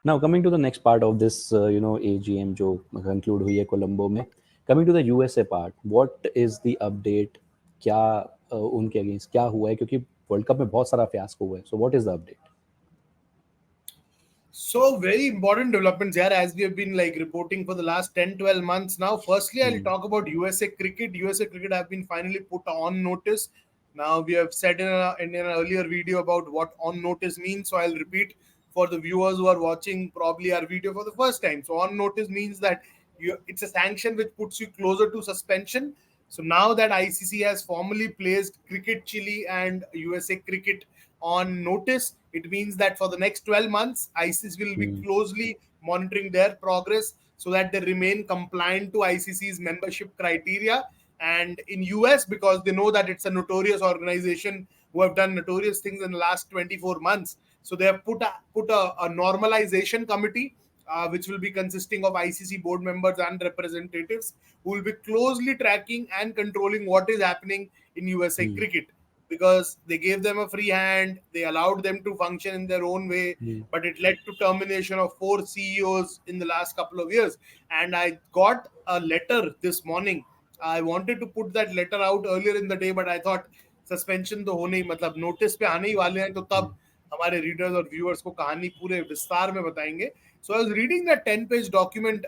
Now coming to the next part of this, AGM जो conclude हुई है कोलंबो में. Coming to the USA part, what is the update? क्या उनके against क्या हुआ है, क्योंकि वर्ल्ड कप में बहुत सारा fiasco हुआ है. So what is the update? So very important developments here, as we have been like reporting for the last 10-12 months now. Firstly, I'll talk about USA Cricket. USA Cricket have been finally put on notice. Now, we have said in an earlier video about what on notice means, so I'll repeat for the viewers who are watching probably our video for the first time. So on notice means that it's a sanction which puts you closer to suspension. So now that ICC has formally placed Cricket Chile and USA Cricket on notice, it means that for the next 12 months, ICC will be closely monitoring their progress so that they remain compliant to ICC's membership criteria. And in US, because they know that it's a notorious organization who have done notorious things in the last 24 months, so they have put a normalization committee, which will be consisting of ICC board members and representatives who will be closely tracking and controlling what is happening in USA cricket, because they gave them a free hand, they allowed them to function in their own way, but it led to termination of 4 CEOs in the last couple of years. And I got a letter this morning. I wanted to put that letter out earlier in the day, but I thought suspension तो होने ही, मतलब notice पे आने ही वाले हैं, तो तब हमारे रीडर्स और व्यूअर्स को कहानी पूरे विस्तार में बताएंगे. So I was reading that 10-page document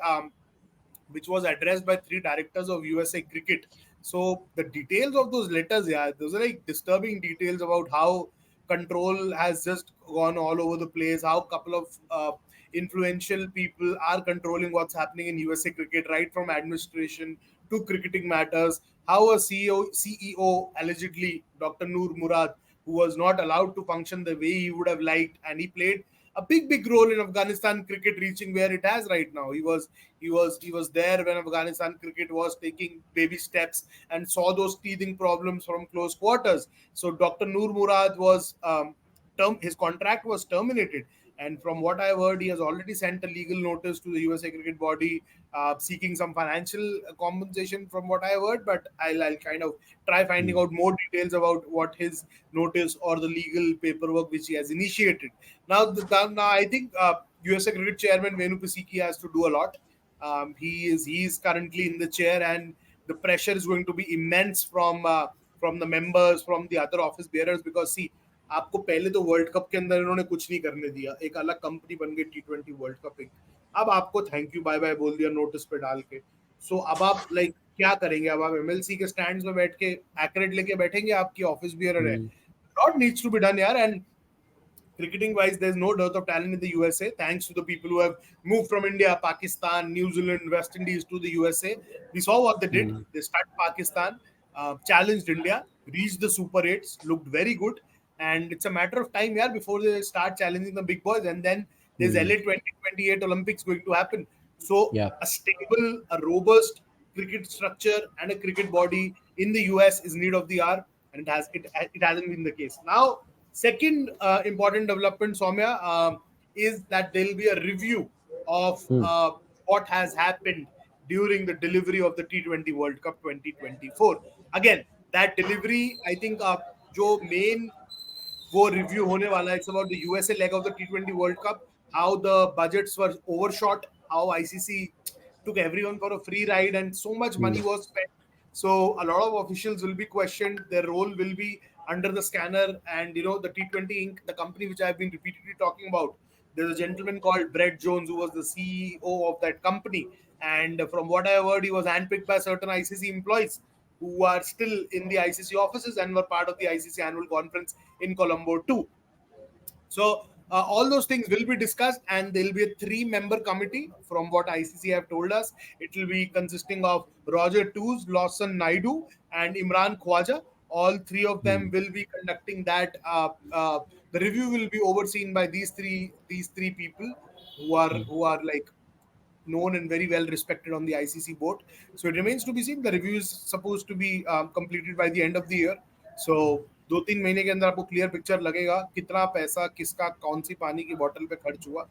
which was addressed by 3 directors of USA Cricket. So the details of those letters, yeah, those are like disturbing details about how control has just gone all over the place, how a couple of influential people are controlling what's happening in USA Cricket, right from administration to cricketing matters, how a CEO allegedly, Dr. Noor Murad, who was not allowed to function the way he would have liked, and he played a big role in Afghanistan cricket reaching where it has right now. He was there when Afghanistan cricket was taking baby steps and saw those teething problems from close quarters. So Dr. Noor Murad was his contract was terminated, and from what I've heard, he has already sent a legal notice to the USA Cricket body seeking some financial compensation from what I've heard, but I'll kind of try finding out more details about what his notice or the legal paperwork which he has initiated. Now I think USA Cricket Chairman Venu Pisiki has to do a lot. He is currently in the chair, and the pressure is going to be immense from the members, from the other office bearers, because see, आपको पहले तो world cup के अंदर इन्होंने कुछ नहीं करने दिया, एक अलग कंपनी बन गई T20 वर्ल्ड कप, एक अब आपको थैंक यू बाय बाय बोल दिया नोटिस पे डाल के. सो अब आप लाइक क्या करेंगे? अब आप एमएलसी के स्टैंड्स में बैठ के एक्रेड लेके बैठेंगे, आपकी ऑफिस बियरर है. Lot needs to be done यार. And cricketing wise, there's no dearth of talent in the USA, thanks to the people who have moved from India, Pakistan, New Zealand, West Indies to the USA. We saw what they did. They started Pakistan, challenged India, reached the Super 8s, looked very good, and it's a matter of time here before they start challenging the big boys. And then there's LA 2028 Olympics going to happen. So a stable, a robust cricket structure and a cricket body in the US is need of the hour, and it hasn't been the case. Now, second important development, Soumya, is that there will be a review of what has happened during the delivery of the T20 World Cup 2024. Again, that delivery, I think, जो main वो review होने वाला है, it's about the USA leg of the T20 World Cup, how the budgets were overshot, how ICC took everyone for a free ride, and so much money was spent. So a lot of officials will be questioned, their role will be under the scanner. And the T20 Inc., the company which I've been repeatedly talking about, there's a gentleman called Brett Jones who was the CEO of that company, and from what I heard, he was handpicked by certain ICC employees who are still in the ICC offices and were part of the ICC annual conference in Colombo too. So all those things will be discussed, and there will be a 3-member committee from what ICC have told us. It will be consisting of Roger Toos, Lawson Naidu, and Imran Khwaja. All 3 of them will be conducting that. The review will be overseen by these three people who are like known and very well respected on the ICC board. So it remains to be seen. The review is supposed to be completed by the end of the year. So 2-3 महीने के अंदर आपको clear picture लगेगा कितना पैसा किसका कौन सी पानी की बोतल पे खर्च हुआ.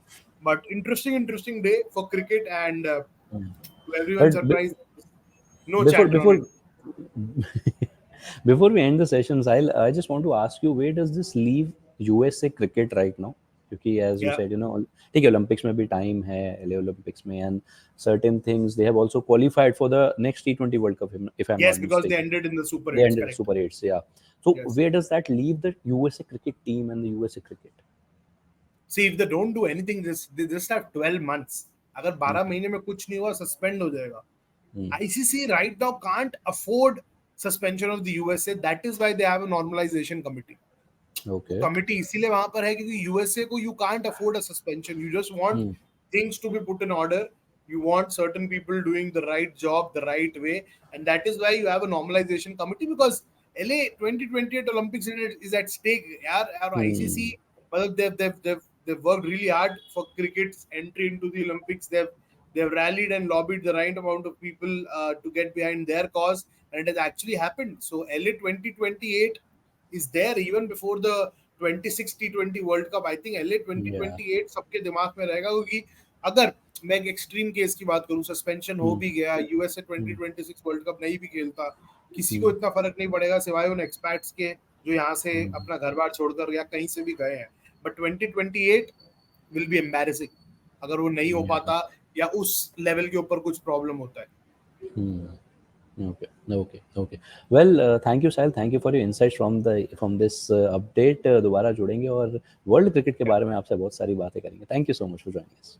But interesting day for cricket, and to everyone's surprise, no chat on it. Before we end the sessions, I just want to ask you, where does this leave USA cricket right now? क्योंकि as you Yeah. Said ठीक है, Olympics में भी time है, LA Olympics में, and certain things they have also qualified for the next T20 world cup, if I'm Yes, not because they mistaken. ended in the Super They 8s, ended correct? Super 8s, yeah. So Yes. where does that leave the USA cricket team and the USA cricket? See, if they don't do anything, they just have 12 months. अगर 12 महीने में कुछ नहीं हुआ, suspend हो जाएगा. ICC right now can't afford suspension of the USA. That is why they have a normalization committee. Okay. Committee इसीलिए वहां पर है क्योंकि यूएसए को you can't afford a suspension. You just want things to be put in order. You want certain people doing the right job the right way, and that is why you have a normalization committee, because LA 2028 Olympics is at stake. Our ICC, well, they've worked really hard for cricket's entry into the Olympics. They've rallied and lobbied the right amount of people to get behind their cause, and it has actually happened. So LA 2028 is there even before the 26 T20 World Cup. I think LA 2028 सबके दिमाग में रहेगा, क्योंकि अगर मैं एक extreme case की बात करूं, सस्पेंशन हो भी गया, यूएसए 2026 वर्ल्ड कप नहीं भी खेलता, किसी को इतना फर्क नहीं पड़ेगा सिवाय उन एक्सपैट्स के जो यहाँ से अपना घर बार छोड़कर या कहीं से भी गए हैं. बट 2028 विल बी एम्बैरेसिंग अगर वो नहीं हो पाता या उस लेवल के ऊपर कुछ प्रॉब्लम होता है. Okay. Well, thank you, Sahil. Thank you for your insights from this update. दोबारा जुड़ेंगे और वर्ल्ड क्रिकेट के बारे में आपसे बहुत सारी बातें करेंगे. Thank you so much for joining us.